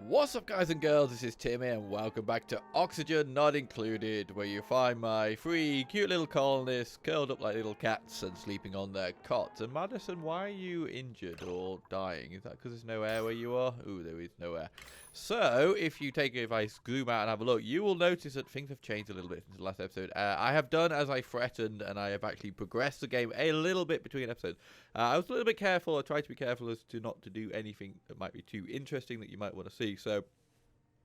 What's up, guys and girls, this is Tim here, and welcome back to Oxygen Not Included, where you find my three cute little colonists curled up like little cats and sleeping on their cots. And Madison, why are you injured or dying? Is that because there's no air where you are? Ooh, there is no air. So, if I zoom out and have a look, you will notice that things have changed a little bit since the last episode. I have done as I threatened, and I have actually progressed the game a little bit between episodes. I was a little bit careful. I tried to be careful as to not to do anything that might be too interesting that you might want to see. So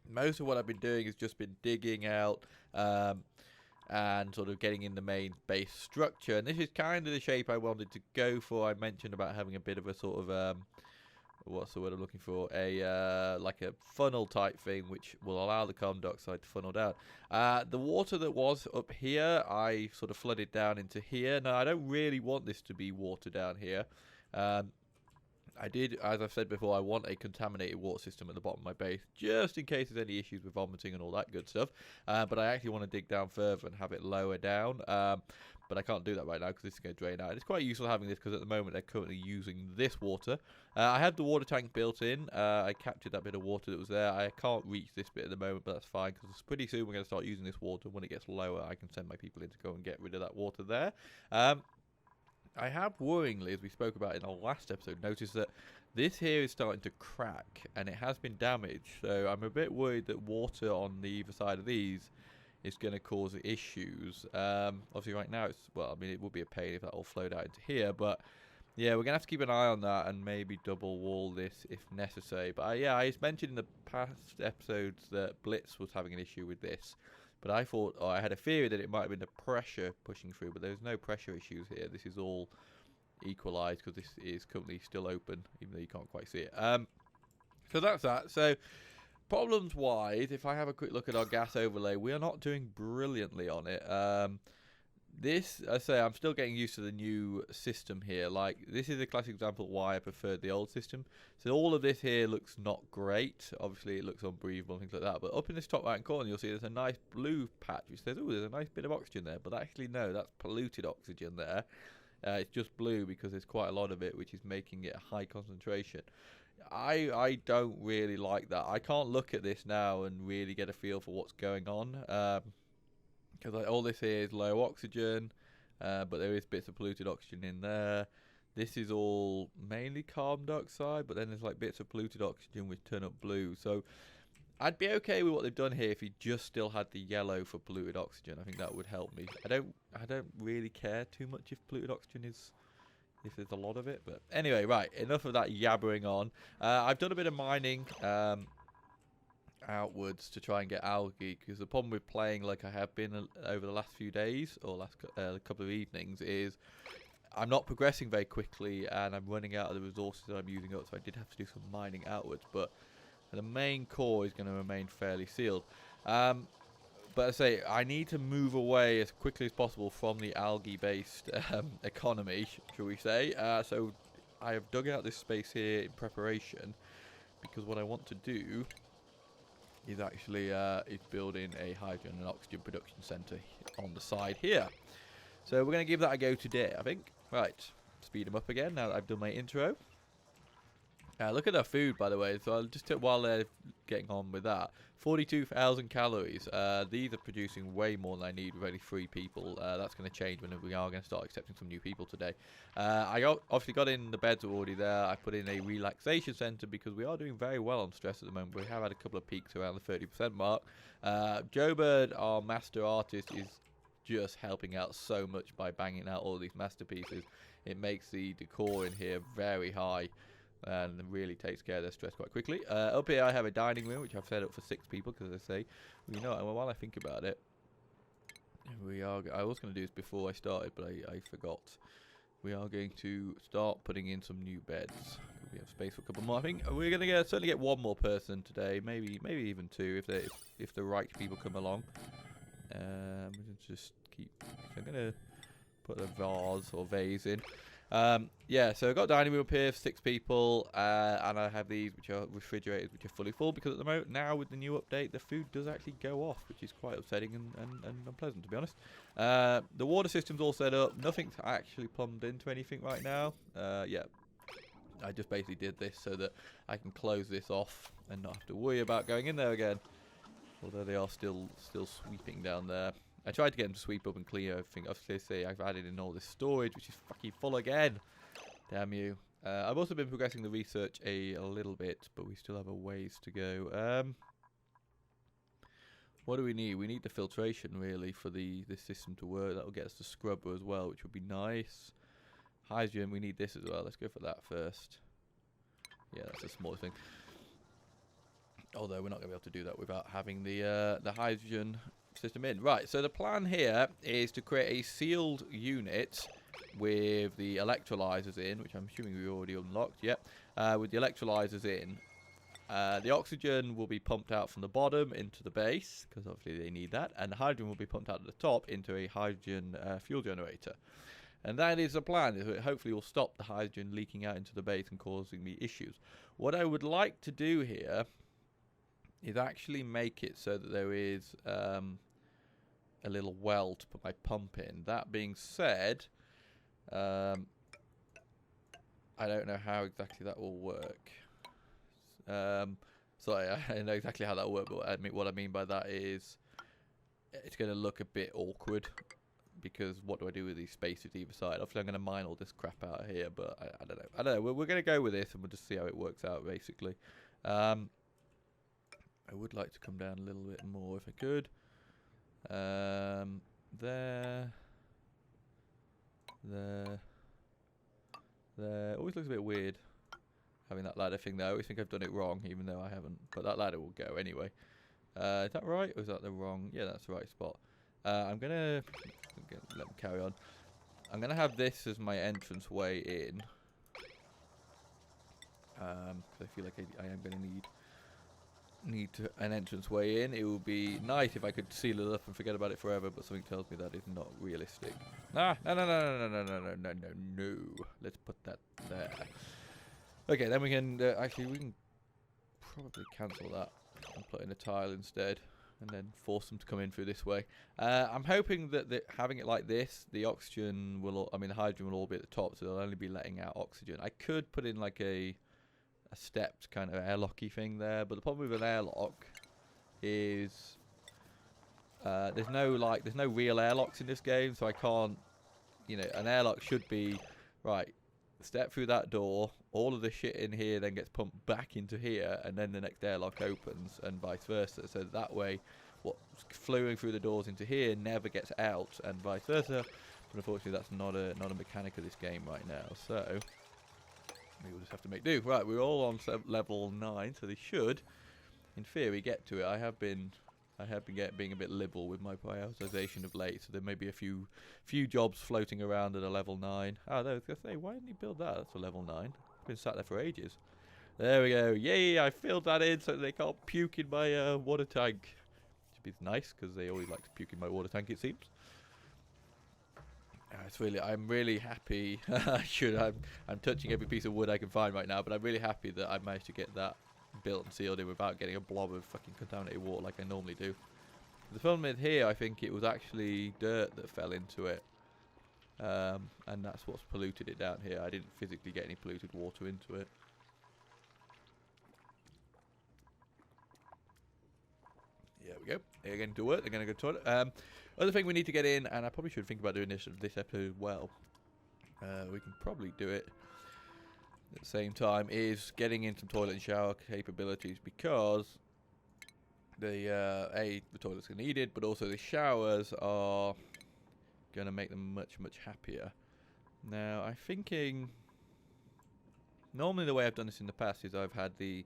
most of what I've been doing has just been digging out and sort of getting in the main base structure. And this is kind of the shape I wanted to go for. I mentioned about having a bit of a sort of what's the word I'm looking for? Like a funnel type thing, which will allow the carbon dioxide to funnel down. The water that was up here, I sort of flooded down into here. Now, I don't really want this to be water down here. I did, as I've said before, I want a contaminated water system at the bottom of my base, just in case there's any issues with vomiting and all that good stuff. But I actually want to dig down further and have it lower down. But I can't do that right now because this is going to drain out. And it's quite useful having this because at the moment they're currently using this water. I had the water tank built in. I captured that bit of water that was there. I can't reach this bit at the moment, but that's fine because pretty soon we're going to start using this water. When it gets lower, I can send my people in to go and get rid of that water there. I have worryingly, as we spoke about in our last episode, noticed that this here is starting to crack and it has been damaged. So I'm a bit worried that water on the either side of these is going to cause issues. Obviously right now, it would be a pain if that all flowed out into here, but yeah, we're going to have to keep an eye on that and maybe double wall this if necessary. But yeah, I mentioned in the past episodes that Blitz was having an issue with this. But I thought, I had a theory that it might have been the pressure pushing through, but there's no pressure issues here. This is all equalized because this is currently still open, even though you can't quite see it. So that's that. So problems-wise, if I have a quick look at our gas overlay, we are not doing brilliantly on it. This, I say, I'm still getting used to the new system here. Like, this is a classic example of why I preferred the old system. So all of this here looks not great. Obviously, it looks unbreathable and things like that. But up in this top right corner, you'll see there's a nice blue patch, which says, oh, there's a nice bit of oxygen there. But actually, no, that's polluted oxygen there. It's just blue because there's quite a lot of it, which is making it a high concentration. I don't really like that. I can't look at this now and really get a feel for what's going on. Because all this here is low oxygen, but there is bits of polluted oxygen in there. This is all mainly carbon dioxide, but then there's like bits of polluted oxygen which turn up blue. So I'd be okay with what they've done here if you just still had the yellow for polluted oxygen. I think that would help me. I don't really care too much if polluted oxygen is, if there's a lot of it. But anyway, right, enough of that yabbering on. I've done a bit of mining outwards to try and get algae, because the problem with playing like I have been over the last few days or last couple of evenings is I'm not progressing very quickly and I'm running out of the resources that I'm using up, so I did have to do some mining outwards, but the main core is going to remain fairly sealed. But I say I need to move away as quickly as possible from the algae based economy, shall we say. So I have dug out this space here in preparation, because what I want to do is actually is building a hydrogen and oxygen production center on the side here. So we're going to give that a go today, I think. Right, speed them up again now that I've done my intro. Look at their food, by the way. So I'll just while they're getting on with that, 42,000 calories. These are producing way more than I need with only 3 people. That's going to change when we are going to start accepting some new people today. I obviously got in the beds already there. I put in a relaxation center because we are doing very well on stress at the moment. We have had a couple of peaks around the 30% mark. Joe Bird, our master artist, is just helping out so much by banging out all these masterpieces. It makes the decor in here very high and really takes care of their stress quite quickly. Up here I have a dining room which I've set up for 6 people because, as I say, you know, while I think about it, I was going to do this before I started, but I forgot. We are going to start putting in some new beds. We have space for a couple more. I think we're going to certainly get 1 more person today, maybe even 2 if the right people come along. Just keep. So I'm going to put a vase in. Yeah, so I've got a dining room up here for 6 people, and I have these which are refrigerators, which are fully full, because at the moment now with the new update the food does actually go off, which is quite upsetting and unpleasant, to be honest. The water system's all set up. Nothing's actually plumbed into anything right now. Yeah, I just basically did this so that I can close this off and not have to worry about going in there again. Although they are still sweeping down there. I tried to get them to sweep up and clear everything. Obviously, I've added in all this storage, which is fucking full again. Damn you. I've also been progressing the research a little bit, but we still have a ways to go. What do we need? We need the filtration, really, for this system to work. That will get us the scrubber as well, which would be nice. Hydrogen, we need this as well. Let's go for that first. Yeah, that's the smallest thing. Although we're not going to be able to do that without having the hydrogen system in. Right, so the plan here is to create a sealed unit with the electrolyzers in, which I'm assuming we already unlocked. Yep. With the electrolyzers in. The oxygen will be pumped out from the bottom into the base, because obviously they need that. And the hydrogen will be pumped out at the top into a hydrogen fuel generator. And that is the plan. It hopefully will stop the hydrogen leaking out into the base and causing me issues. What I would like to do here is actually make it so that there is a little well to put my pump in. That being said, I don't know how exactly that will work. Sorry, I know exactly how that will work, but what I mean by that is it's going to look a bit awkward, because what do I do with these spaces either side? Obviously, I'm going to mine all this crap out of here, but I don't know. I don't know. We're going to go with this, and we'll just see how it works out, basically. I would like to come down a little bit more if I could. There. Always looks a bit weird having that ladder thing there. I always think I've done it wrong, even though I haven't. But that ladder will go anyway. Is that right, or is that the wrong? Yeah, that's the right spot. I'm gonna let me carry on. I'm gonna have this as my entrance way in. Because I feel like I am gonna need an entrance way in. It would be nice if I could seal it up and forget about it forever, but something tells me that is not realistic. No. Let's put that there. Okay, then we can actually we can probably cancel that and put in a tile instead, and then force them to come in through this way. I'm hoping that having it like this, the oxygen will, the hydrogen will all be at the top, so they'll only be letting out oxygen. I could put in like a stepped kind of airlocky thing there, but the problem with an airlock is there's no real airlocks in this game, so I can't, an airlock should be right. Step through that door, all of the shit in here then gets pumped back into here, and then the next airlock opens, and vice versa. So that way, what's flowing through the doors into here never gets out, and vice versa. But unfortunately, that's not a mechanic of this game right now. So we will just have to make do. Right, we're all on level 9, so they should, in theory, get to it. I have been being a bit liberal with my prioritization of late, so there may be a few jobs floating around at a level 9. Oh, I was going to say, why didn't he build that? That's a level 9. I've been sat there for ages. There we go. Yay, I filled that in so they can't puke in my water tank. Should be nice, because they always like to puke in my water tank, it seems. I'm really happy. I'm touching every piece of wood I can find right now, but I'm really happy that I managed to get that built and sealed in without getting a blob of fucking contaminated water like I normally do. The problem with here, I think it was actually dirt that fell into it, and that's what's polluted it down here. I didn't physically get any polluted water into it. There we go. They're going to work. They're going to go to the toilet. Other thing we need to get in, and I probably should think about doing this episode as well. We can probably do it at the same time, is getting in some toilet and shower capabilities, because the toilets are needed, but also the showers are going to make them much happier. Now I'm thinking, normally the way I've done this in the past is I've had the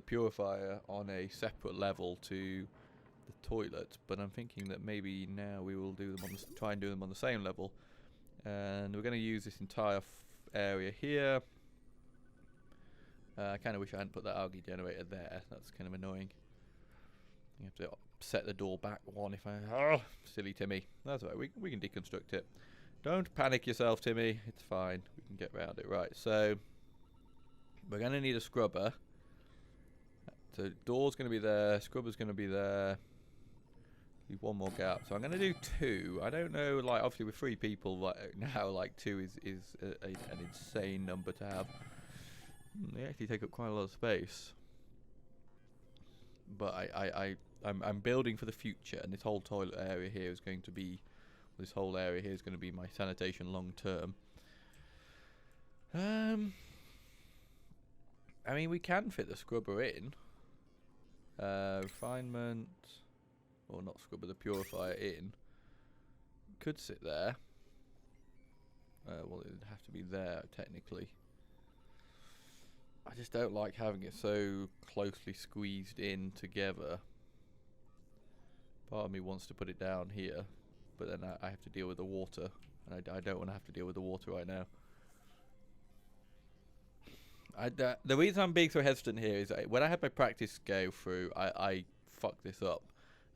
purifier on a separate level to the toilet, but I'm thinking that maybe now we will do them try and do them on the same level, and we're going to use this entire area here. I kind of wish I hadn't put that algae generator there. That's kind of annoying. You have to set the door back one if I... Oh, silly Timmy. That's all right. We can deconstruct it. Don't panic yourself, Timmy. It's fine. We can get around it. Right, so we're going to need a scrubber. So door's going to be there. Scrubber's going to be there. Leave one more gap. So I'm going to do 2. I don't know, like, obviously with 3 people right now, like 2 is an insane number to have. They actually take up quite a lot of space. But I'm building for the future, and this whole toilet area here is going to be, this whole area here is going to be my sanitation long term. I mean, we can fit the scrubber in. Refinement, or not scrubber, the purifier in. Could sit there. Well, it would have to be there technically. I just don't like having it so closely squeezed in together. Part of me wants to put it down here, but then I have to deal with the water, and I don't want to have to deal with the water right now. The reason I'm being so hesitant here is when I had my practice go through, I fucked this up.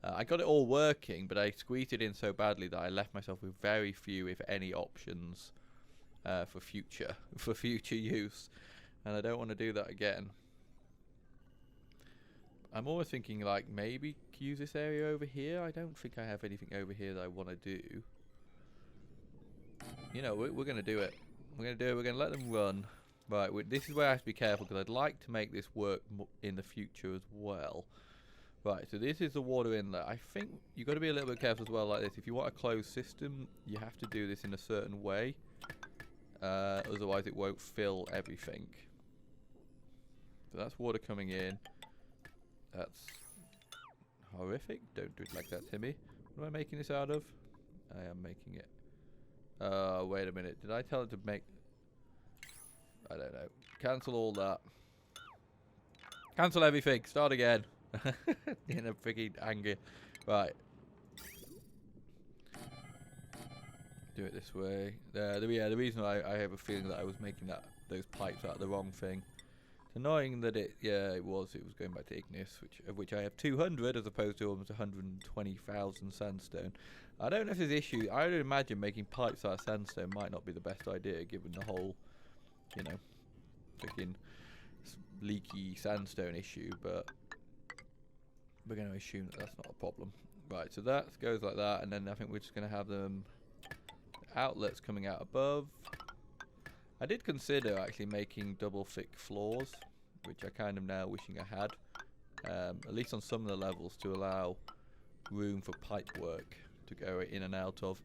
I got it all working, but I squeezed it in so badly that I left myself with very few, if any, options for future use. And I don't want to do that again. I'm always thinking, like, maybe use this area over here. I don't think I have anything over here that I want to do. You know, we're going to do it. We're going to do it. We're going to let them run. Right, this is where I have to be careful, because I'd like to make this work in the future as well. Right, so this is the water inlet. I think you've got to be a little bit careful as well like this. If you want a closed system, you have to do this in a certain way. Otherwise it won't fill everything. So that's water coming in. That's horrific. Don't do it like that, Timmy. What am I making this out of? I am making it. Wait a minute. Did I tell it to make... I don't know. Cancel all that. Cancel everything. Start again. In a freaking anger. Right. Do it this way. The reason I have a feeling that I was making those pipes out the wrong thing. It's annoying that it was going back to igneous, of which I have 200 as opposed to almost 120,000 sandstone. I don't know if there's issue. I would imagine making pipes out of sandstone might not be the best idea, given the whole, you know, freaking leaky sandstone issue, but we're going to assume that that's not a problem. Right, so that goes like that, and then I think we're just going to have them outlets coming out above. I did consider actually making double thick floors, which I kind of now wishing I had, at least on some of the levels, to allow room for pipe work to go in and out of.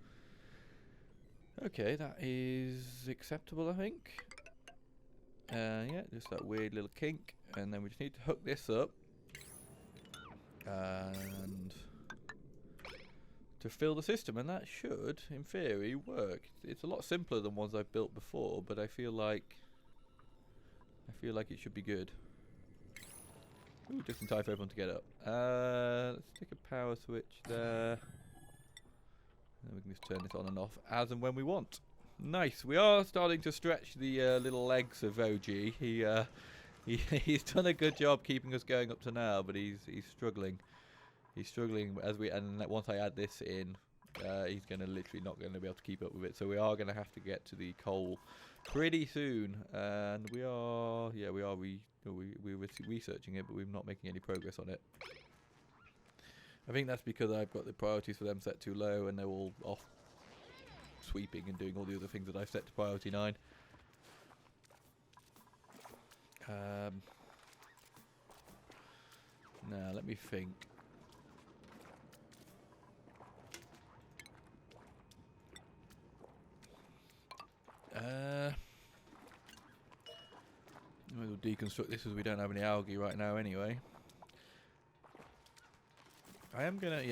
Okay, that is acceptable, I think. Yeah, just that weird little kink, and then we just need to hook this up and to fill the system, and that should, in theory, work. It's a lot simpler than ones I've built before, but I feel like it should be good. Ooh, just in time for everyone to get up. Let's stick a power switch there, and then we can just turn this on and off as and when we want. Nice. We are starting to stretch the little legs of OG. He's done a good job keeping us going up to now, but he's struggling. He's struggling and once I add this in, he's literally not going to be able to keep up with it. So we are going to have to get to the coal pretty soon, and we're researching it, but we're not making any progress on it. I think that's because I've got the priorities for them set too low, and they're all off sweeping and doing all the other things that I've set to priority 9. Now let me think. We'll deconstruct this as we don't have any algae right now anyway. I'm gonna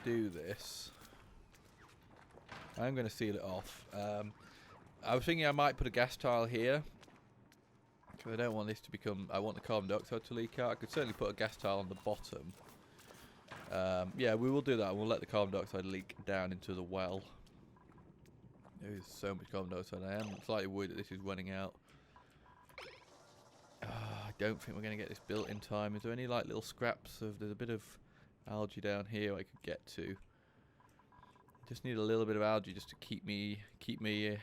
do this. I'm gonna seal it off. I was thinking I might put a gas tile here, because I don't want this to become... I want the carbon dioxide to leak out. I could certainly put a gas tile on the bottom. Yeah, we will do that. We'll let the carbon dioxide leak down into the well. There is so much carbon dioxide. I am slightly worried that this is running out. I don't think we're going to get this built in time. Is there any like little scraps of... There's a bit of algae down here I could get to. Just need a little bit of algae just to keep me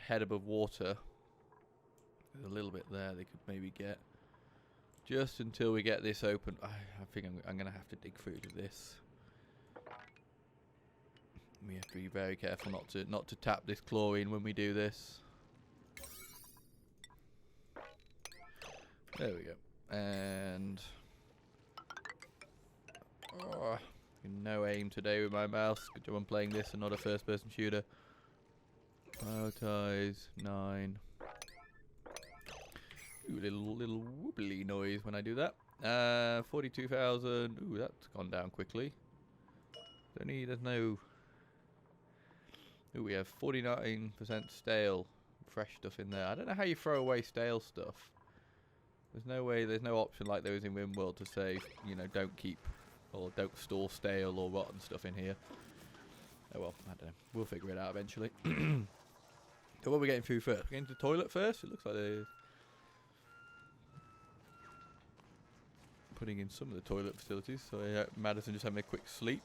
head above water. There's a little bit there they could maybe get. Just until we get this open. I think I'm going to have to dig through to this. We have to be very careful not to tap this chlorine when we do this. There we go. And oh, no aim today with my mouse. Good job I'm playing this and not a first-person shooter. Prioritize 9. Ooh, little wobbly noise when I do that. 42,000. Ooh, that's gone down quickly. There's no. Ooh, we have 49% stale, fresh stuff in there. I don't know how you throw away stale stuff. There's no way, there's no option like there is in RimWorld to say, you know, don't keep or don't store stale or rotten stuff in here. Oh well, I don't know. We'll figure it out eventually. So what are we getting through first? We're getting to the toilet first? It looks like they're putting in some of the toilet facilities. So Madison just having a quick sleep.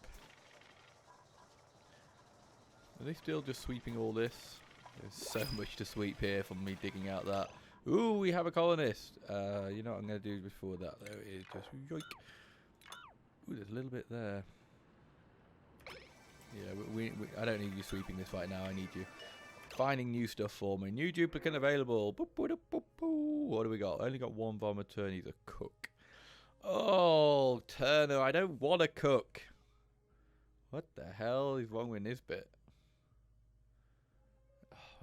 Are they still just sweeping all this? There's so much to sweep here from me digging out that. Ooh, we have a colonist. You know what I'm going to do before that? There it is. Just yoink. Ooh, there's a little bit there. Yeah, I don't need you sweeping this right now. I need you finding new stuff for me. New duplicate available. Boop, boop, boop, boop, boop. What do we got? Only got one vomiter. He's a cook. Oh, Turner, I don't want to cook. What the hell is wrong with this bit?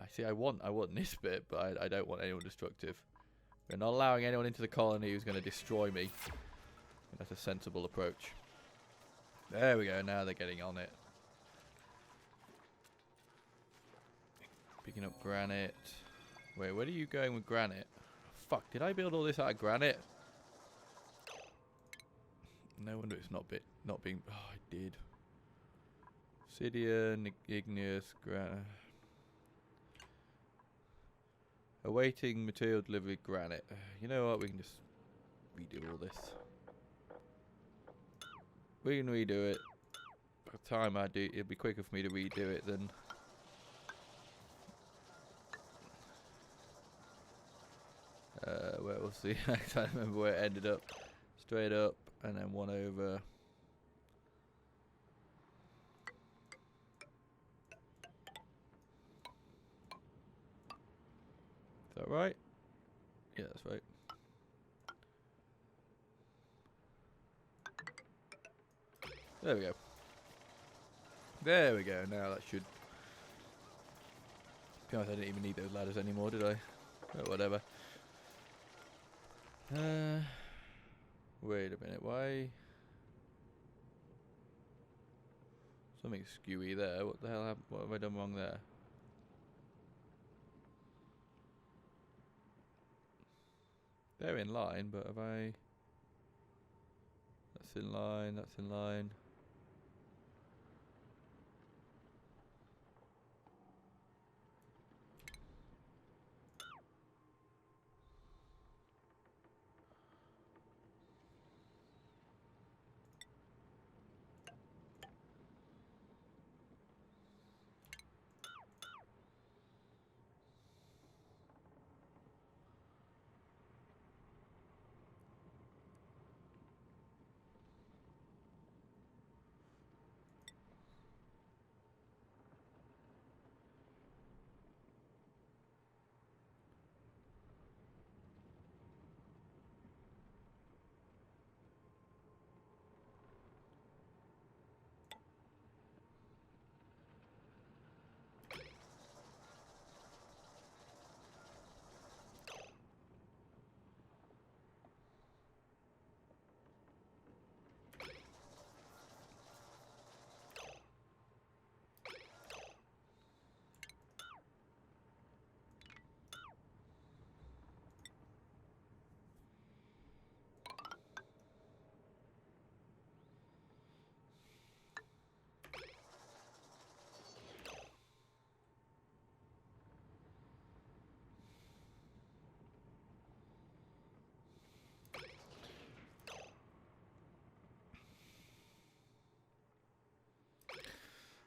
I see. I want this bit, but I don't want anyone destructive. We're not allowing anyone into the colony who's going to destroy me. That's a sensible approach. There we go. Now they're getting on it. Picking up granite. Wait, where are you going with granite? Fuck! Did I build all this out of granite? No wonder it's not being. Oh, I did. Obsidian, igneous, granite. Awaiting material delivery, granite. You know what? We can just redo all this. We can redo it. By the time I do, it'll be quicker for me to redo it than. Where we'll see. I can't remember where it ended up. Straight up, and then one over. Is that right? Yeah, that's right. There we go. There we go. Now that should. To be honest, I didn't even need those ladders anymore, did I? Oh, whatever. Wait a minute. Why? Something skewy there. What the hell happened? What have I done wrong there? They're in line, but have I... That's in line, that's in line.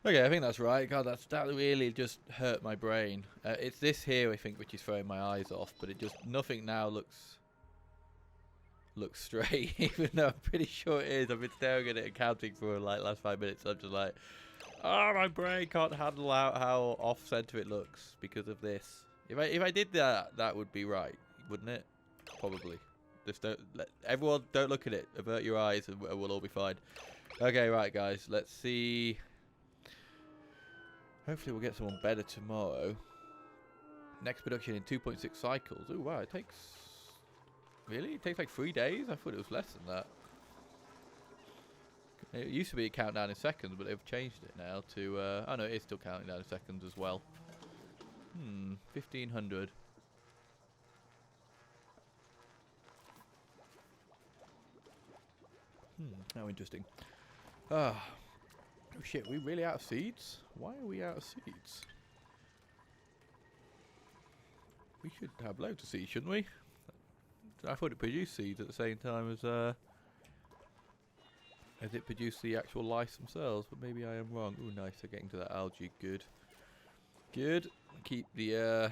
Okay, I think that's right. God, that really just hurt my brain. It's this here, I think, which is throwing my eyes off. But it just nothing now looks straight, even though I'm pretty sure it is. I've been staring at it and counting for like last 5 minutes. I'm just like, oh, my brain can't handle out how off center it looks because of this. If I did that, that would be right, wouldn't it? Probably. Just don't everyone don't look at it. Avert your eyes, and we'll all be fine. Okay, right, guys. Let's see. Hopefully, we'll get someone better tomorrow. Next production in 2.6 cycles. Oh wow, it takes. Really? It takes like 3 days? I thought it was less than that. It used to be a countdown in seconds, but they've changed it now to. Oh no, it is still counting down in seconds as well. 1500. How interesting. Oh shit, we really out of seeds? Why are we out of seeds? We should have loads of seeds, shouldn't we? I thought it produced seeds at the same time as it produced the actual lice themselves, but maybe I am wrong. Ooh, nice, they're getting to that algae. Good. Good. Keep the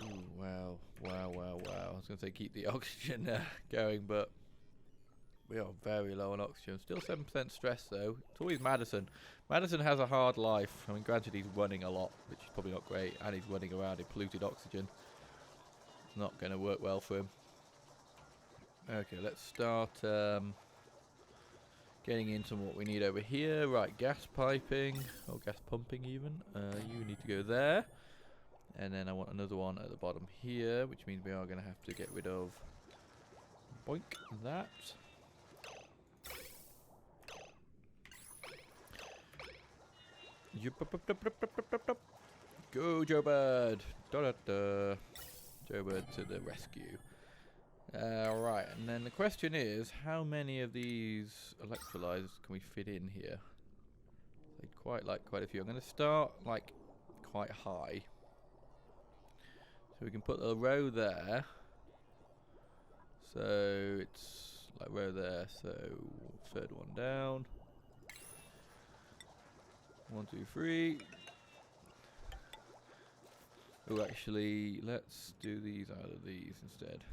ooh, wow. I was going to say keep the oxygen going, but we are very low on oxygen. Still 7% stress though. It's always Madison. Madison has a hard life. I mean, granted he's running a lot, which is probably not great, and he's running around in polluted oxygen. It's not going to work well for him. Okay, let's start getting into what we need over here. Right, gas piping, or gas pumping even. You need to go there. And then I want another one at the bottom here, which means we are going to have to get rid of boink that. Go, Joe Bird! Da-da-da. Joe Bird to the rescue. Right, and then the question is, how many of these electrolyzers can we fit in here? They'd quite like quite a few. I'm going to start like quite high. So we can put a row there. So it's like row there, so third one down. 1, 2, 3. Oh, actually, let's do these out of these instead.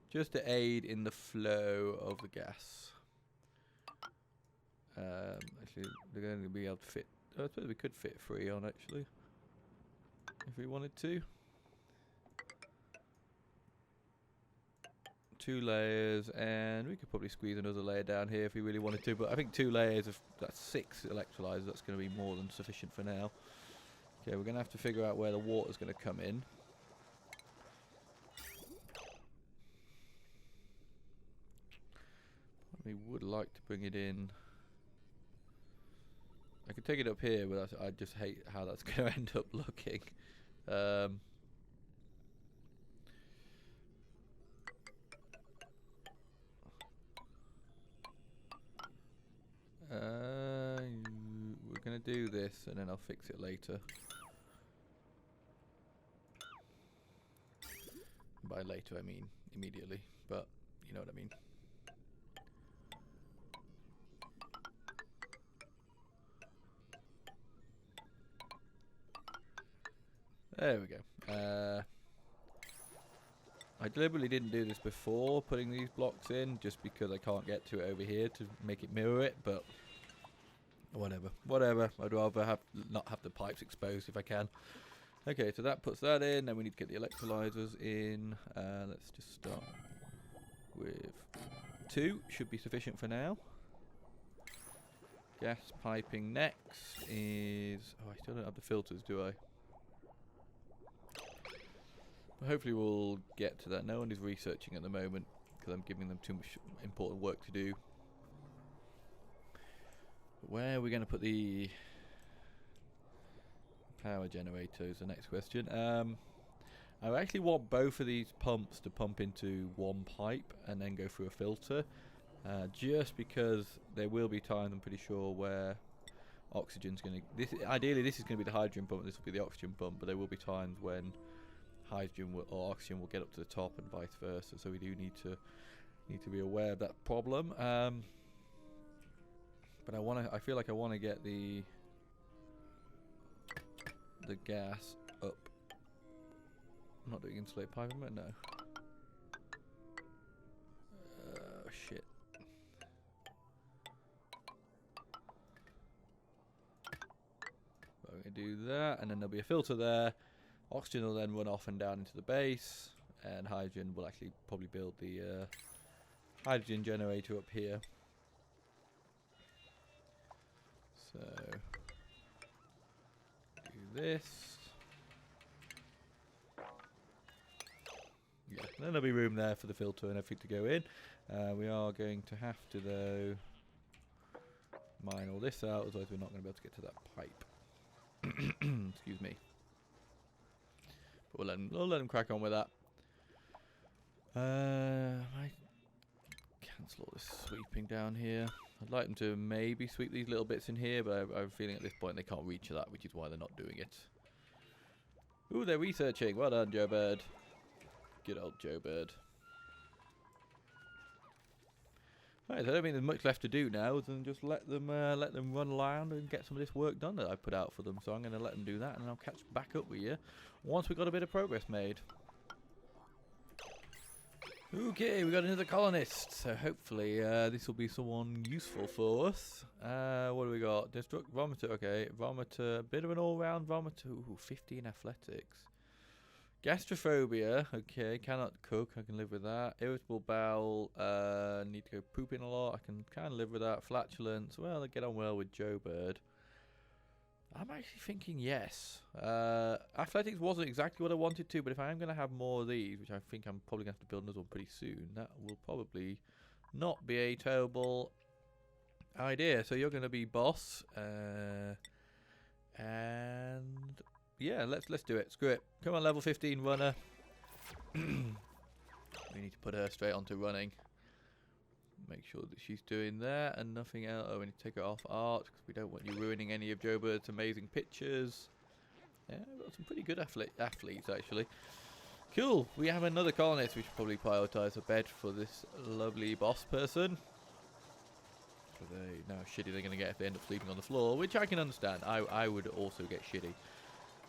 Just to aid in the flow of the gas. Actually, they're going to be able to fit. I suppose we could fit 3 on actually, if we wanted to. 2 layers, and we could probably squeeze another layer down here if we really wanted to. But I think 2 layers of that's 6 electrolyzers. That's going to be more than sufficient for now. Okay, we're going to have to figure out where the water's going to come in. We would like to bring it in. I could take it up here, but I just hate how that's going to end up looking. We're going to do this, and then I'll fix it later. By later, I mean immediately, but you know what I mean. There we go. I deliberately didn't do this before putting these blocks in, just because I can't get to it over here to make it mirror it, but whatever. I'd rather not have the pipes exposed if I can. Okay, so that puts that in, then we need to get the electrolyzers in. Let's just start with 2, should be sufficient for now. Gas piping next is... oh, I still don't have the filters, do I? Hopefully we'll get to that. No one is researching at the moment because I'm giving them too much important work to do. But where are we going to put the power generator is the next question. I actually want both of these pumps to pump into one pipe and then go through a filter, just because there will be times, I'm pretty sure, where oxygen's going to... ideally this is going to be the hydrogen pump, this will be the oxygen pump, but there will be times when hydrogen or oxygen will get up to the top and vice versa, so we do need to be aware of that problem. But I feel like I want to get the gas up. I'm not doing insulate piping, but no. Shit. I'm going to do that, and then there'll be a filter there. Oxygen will then run off and down into the base. and hydrogen. We'll actually probably build the hydrogen generator up here. So do this. Yeah, then there'll be room there for the filter and everything to go in. We are going to have to, though, mine all this out, otherwise we're not going to be able to get to that pipe. Excuse me. But we'll let them crack on with that. I cancel all this sweeping down here. I'd like them to maybe sweep these little bits in here, but I have a feeling at this point they can't reach that, which is why they're not doing it. Ooh, they're researching. Well done, Joe Bird. Good old Joe Bird. Right, so I don't think there's much left to do now than just let them run around and get some of this work done that I put out for them. So I'm going to let them do that, and I'll catch back up with you once we've got a bit of progress made. Okay, we got another colonist. So hopefully this will be someone useful for us. What do we got? Destruct vomiter. Okay, vomiter. Bit of an all-round vomiter. Ooh, 15 athletics. Gastrophobia, okay, cannot cook, I can live with that. Irritable bowel, need to go pooping a lot, I can kind of live with that. Flatulence, well, I get on well with Joe Bird. I'm actually thinking yes. Athletics wasn't exactly what I wanted to, but if I am going to have more of these, which I think I'm probably going to have to build another one pretty soon, that will probably not be a terrible idea. So you're going to be boss, and yeah, let's do it. Screw it. Come on, level 15 runner. We need to put her straight onto running. Make sure that she's doing that and nothing else. Oh, we need to take her off art because we don't want you ruining any of Joe Bird's amazing pictures. Yeah, we've got some pretty good athletes actually. Cool. We have another colonist. We should probably prioritise a bed for this lovely boss person. So they know how shitty they're going to get if they end up sleeping on the floor, which I can understand. I would also get shitty.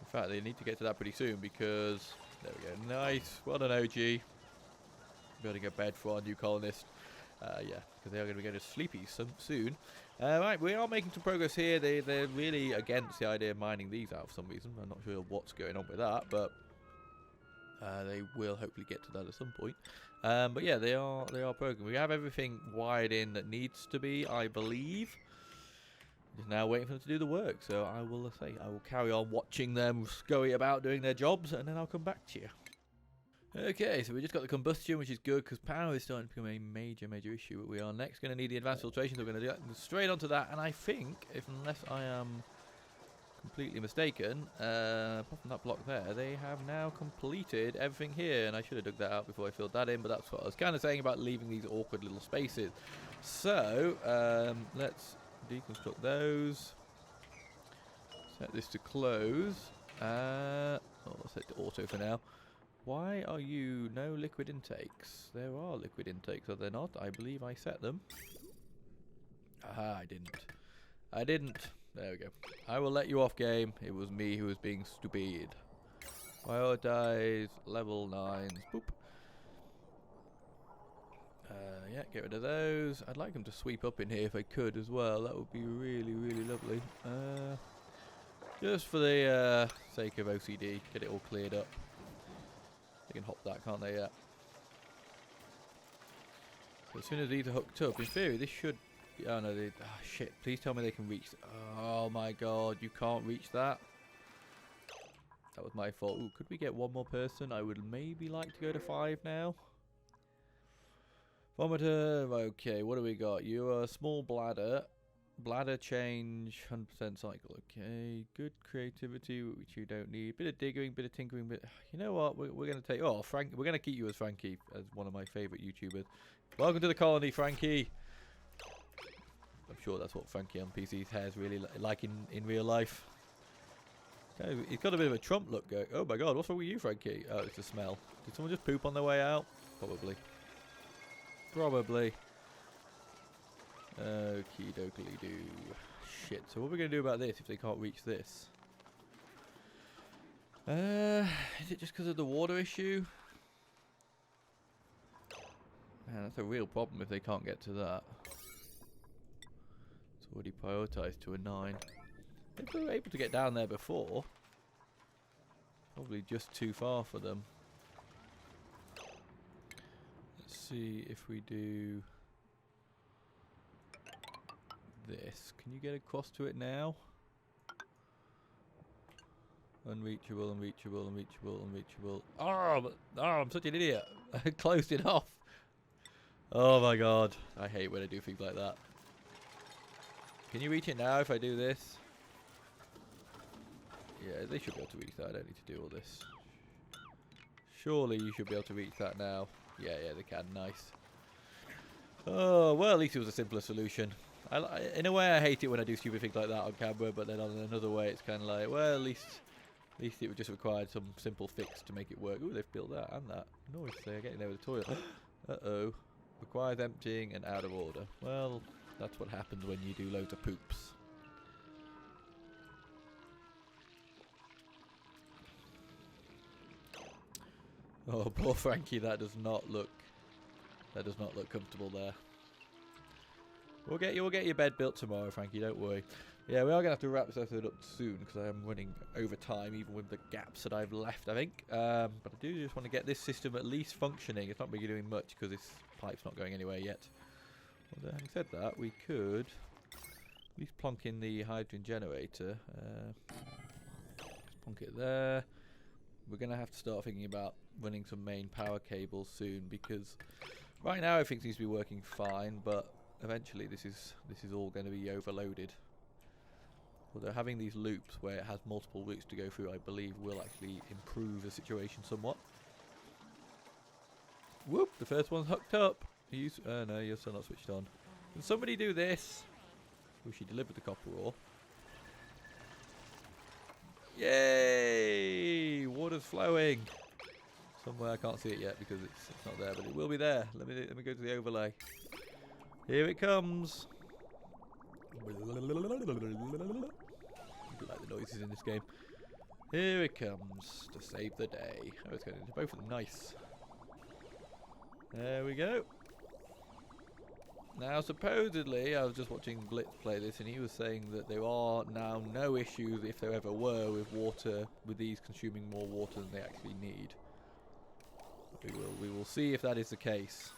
In fact, they need to get to that pretty soon because... There we go. Nice. Well done, OG. Building a bed for our new colonist. Yeah, because they are going to be going to sleepy soon. Right, we are making some progress here. They're really against the idea of mining these out for some reason. I'm not sure what's going on with that, but they will hopefully get to that at some point. But yeah, they are programmed. We have everything wired in that needs to be, I believe. Just now waiting for them to do the work. So I will carry on watching them scurry about doing their jobs, and then I'll come back to you. Okay, so we just got the combustion, which is good because power is starting to become a major issue. But we are next going to need the advanced filtration, so we're going to do that straight onto that. And I think, unless I am completely mistaken, apart from that block there, they have now completed everything here. And I should have dug that out before I filled that in, but that's what I was kind of saying about leaving these awkward little spaces. So let's deconstruct those. Set this to close. Let's set it to auto for now. Why are you no liquid intakes? There are liquid intakes, are there not? I believe I set them. Aha, I didn't. There we go. I will let you off, game. It was me who was being stupid. Prioritize level 9s. Boop. Yeah, get rid of those. I'd like them to sweep up in here if I could as well. That would be really lovely. Just for the sake of OCD, get it all cleared up. They can hop that, can't they? Yeah. So as soon as these are hooked up, in theory, this should... Oh no, they... Oh shit, please tell me they can reach... Oh my god, you can't reach that. That was my fault. Ooh, could we get one more person? I would maybe like to go to 5 now. Vomiter, okay, what do we got? You are a small bladder. Bladder change, 100% cycle. Okay, good creativity, which you don't need. Bit of digging, bit of tinkering, but you know what? We're going to take... Oh, Frank, we're going to keep you as Frankie, as one of my favourite YouTubers. Welcome to the colony, Frankie. I'm sure that's what Frankie on PC's hair is really like in real life. Okay, he's got a bit of a Trump look going. Oh my god, what's wrong with you, Frankie? Oh, it's the smell. Did someone just poop on their way out? Probably. Okie dokie do. Shit, so what are we going to do about this if they can't reach this? Is it just because of the water issue? Man, that's a real problem if they can't get to that. It's already prioritised to a 9. If they were able to get down there before, probably just too far for them. see if we do this. Can you get across to it now? Unreachable, unreachable, unreachable, unreachable. Oh, I'm such an idiot. I closed it off. Oh my god. I hate when I do things like that. Can you reach it now if I do this? Yeah, they should be able to reach that. I don't need to do all this. Surely you should be able to reach that now. Yeah, they can. Nice. Oh, well, at least it was a simpler solution. In a way, I hate it when I do stupid things like that on camera, but then on another way, it's kind of like, well, at least it would just require some simple fix to make it work. Ooh, they've built that and that. Noise there, getting there with the toilet. Uh-oh. Requires emptying and out of order. Well, that's what happens when you do loads of poops. Oh, poor Frankie, that does not look comfortable there. We'll get your bed built tomorrow, Frankie, don't worry. Yeah, we are going to have to wrap this episode up soon because I am running over time, even with the gaps that I've left, I think. But I do just want to get this system at least functioning. It's not really doing much because this pipe's not going anywhere yet. Well, having said that, we could at least plonk in the hydrogen generator. Plonk it there. We're going to have to start thinking about running some main power cables soon because right now everything seems to be working fine, but eventually this is all going to be overloaded. Although having these loops where it has multiple routes to go through, I believe will actually improve the situation somewhat. Whoop, the first one's hooked up. No, you're still not switched on. Can somebody do this? Oh, she delivered the copper ore. Yay! Water's flowing. Somewhere I can't see it yet because it's not there, but it will be there. Let me go to the overlay. Here it comes. I do like the noises in this game. Here it comes to save the day. Oh, it's going into both of them. Nice. There we go. Now, supposedly, I was just watching Blitz play this, and he was saying that there are now no issues, if there ever were, with water, with these consuming more water than they actually need. We will see if that is the case.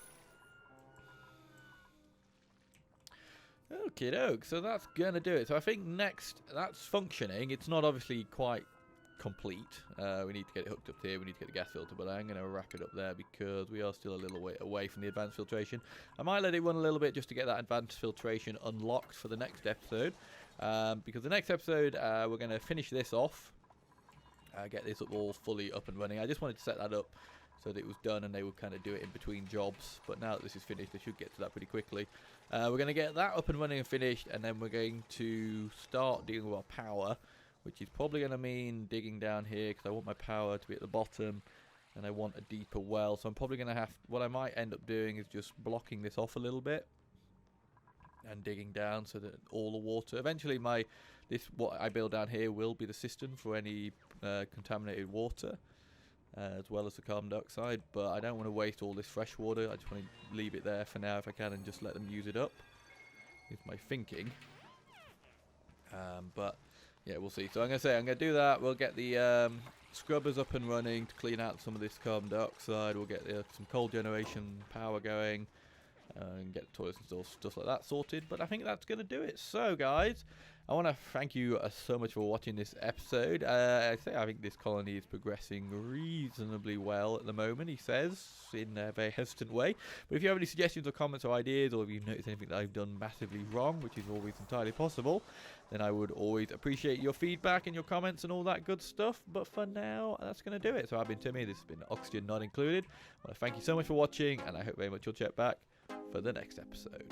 Okie doke, so that's gonna do it. So I think next, that's functioning. It's not obviously quite complete. We need to get it hooked up here, we need to get the gas filter, but I'm going to wrap it up there because we are still a little way away from the advanced filtration. I might let it run a little bit just to get that advanced filtration unlocked for the next episode, because the next episode we're going to finish this off, get this all fully up and running. I just wanted to set that up so that it was done and they would kind of do it in between jobs, but now that this is finished they should get to that pretty quickly. We're going to get that up and running and finished, and then we're going to start dealing with our power, which is probably going to mean digging down here because I want my power to be at the bottom and I want a deeper well. So I'm probably going to have, what I might end up doing is just blocking this off a little bit and digging down so that all the water, eventually what I build down here will be the cistern for any contaminated water, as well as the carbon dioxide, but I don't want to waste all this fresh water. I just want to leave it there for now if I can and just let them use it up, is my thinking. But yeah, we'll see. So I'm going to do that. We'll get the scrubbers up and running to clean out some of this carbon dioxide. We'll get some coal generation power going and get the toilets and stuff like that sorted. But I think that's going to do it. So, guys, I want to thank you so much for watching this episode. I think this colony is progressing reasonably well at the moment, he says, in a very hesitant way. But if you have any suggestions or comments or ideas, or if you've noticed anything that I've done massively wrong, which is always entirely possible, then I would always appreciate your feedback and your comments and all that good stuff. But for now, that's going to do it. So I've been Timmy. This has been Oxygen Not Included. I want to thank you so much for watching, and I hope very much you'll check back for the next episode.